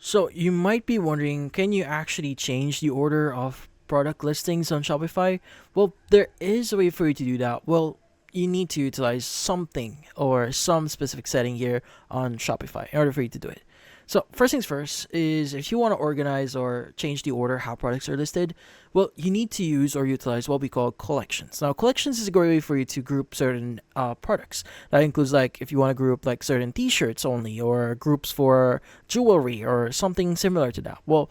So you might be wondering, can you actually change the order of product listings on Shopify? Well, there is a way for you to do that. Well, you need to utilize something or some specific setting here on Shopify in order for you to do it. So first things first is if you want to organize or change the order how products are listed, well, you need to use or utilize what we call collections. Now, collections is a great way for you to group certain products. That includes like if you want to group like certain T-shirts only, or groups for jewelry or something similar to that. Well,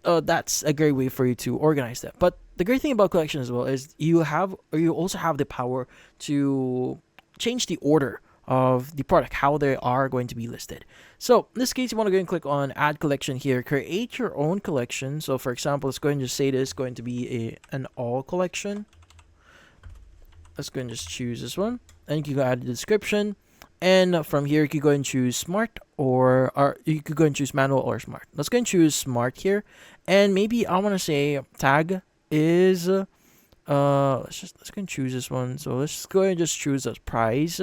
that's a great way for you to organize that. But the great thing about collections as well is you also have the power to change the order of the product, how they are going to be listed. So in this case, you want to go and click on add collection here, create your own collection. So for example, let's go and just say this is going to be an all collection. Let's go and just choose this one, and you can go add the description. And from here, you can go and choose smart, or you could go and choose manual or smart. Let's go and choose smart here. And maybe I want to say tag is, let's go and choose this one. So let's go and just choose the price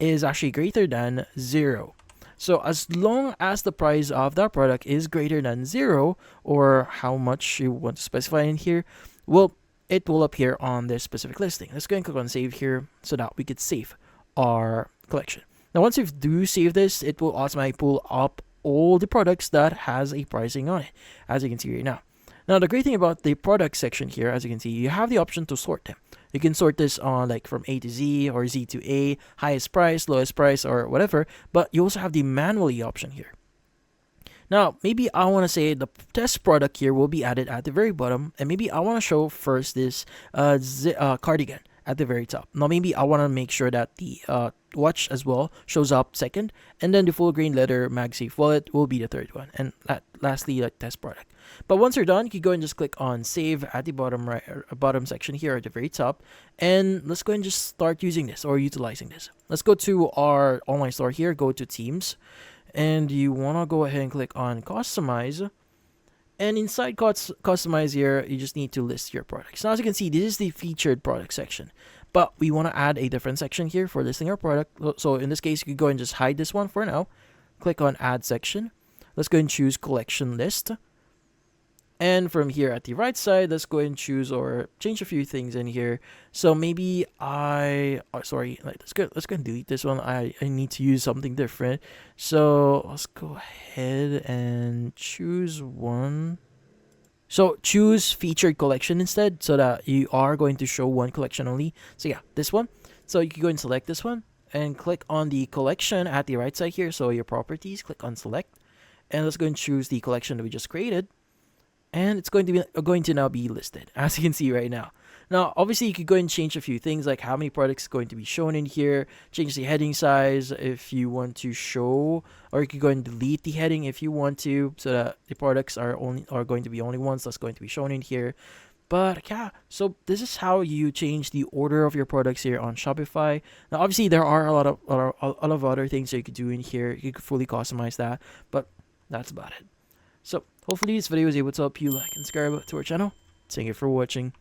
is actually greater than 0. So as long as the price of that product is greater than 0, or how much you want to specify in here, well, it will appear on this specific listing. Let's go and click on save here so that we could save our collection. Now, once you do save this, it will automatically pull up all the products that has a pricing on it, as you can see right now. Now, the great thing about the product section here, as you can see, you have the option to sort them. You can sort this on like from A to Z or Z to A, highest price, lowest price, or whatever, but you also have the manually option here. Now, maybe I want to say the test product here will be added at the very bottom, and maybe I want to show first this cardigan at the very top. Now, maybe I want to make sure that the watch as well shows up second, and then the full grain leather MagSafe wallet will be the third one, and lastly, like test product. But once you're done, you can go and just click on save at the bottom right, bottom section here at the very top, and let's go and just start using this or utilizing this. Let's go to our online store here, go to Teams, and you want to go ahead and click on customize. And inside customize here, you just need to list your products. Now, as you can see, this is the featured product section, but we want to add a different section here for listing our product. So in this case, you can go and just hide this one for now. Click on add section. Let's go and choose collection list. And from here at the right side, let's go and choose or change a few things in here. So maybe let's go and delete this one. I need to use something different. So let's go ahead and choose one. So choose featured collection instead, so that you are going to show one collection only. So yeah, this one. So you can go and select this one and click on the collection at the right side here. So your properties, click on select, and let's go and choose the collection that we just created. And it's going to now be listed, as you can see right now. Now, obviously, you could go and change a few things, like how many products are going to be shown in here, change the heading size if you want to show, or you could go and delete the heading if you want to, so that the products are going to be only ones that's going to be shown in here. But yeah, so this is how you change the order of your products here on Shopify. Now, obviously, there are a lot of other things that you could do in here. You could fully customize that, but that's about it. So hopefully this video was able to help you like and subscribe to our channel. Thank you for watching.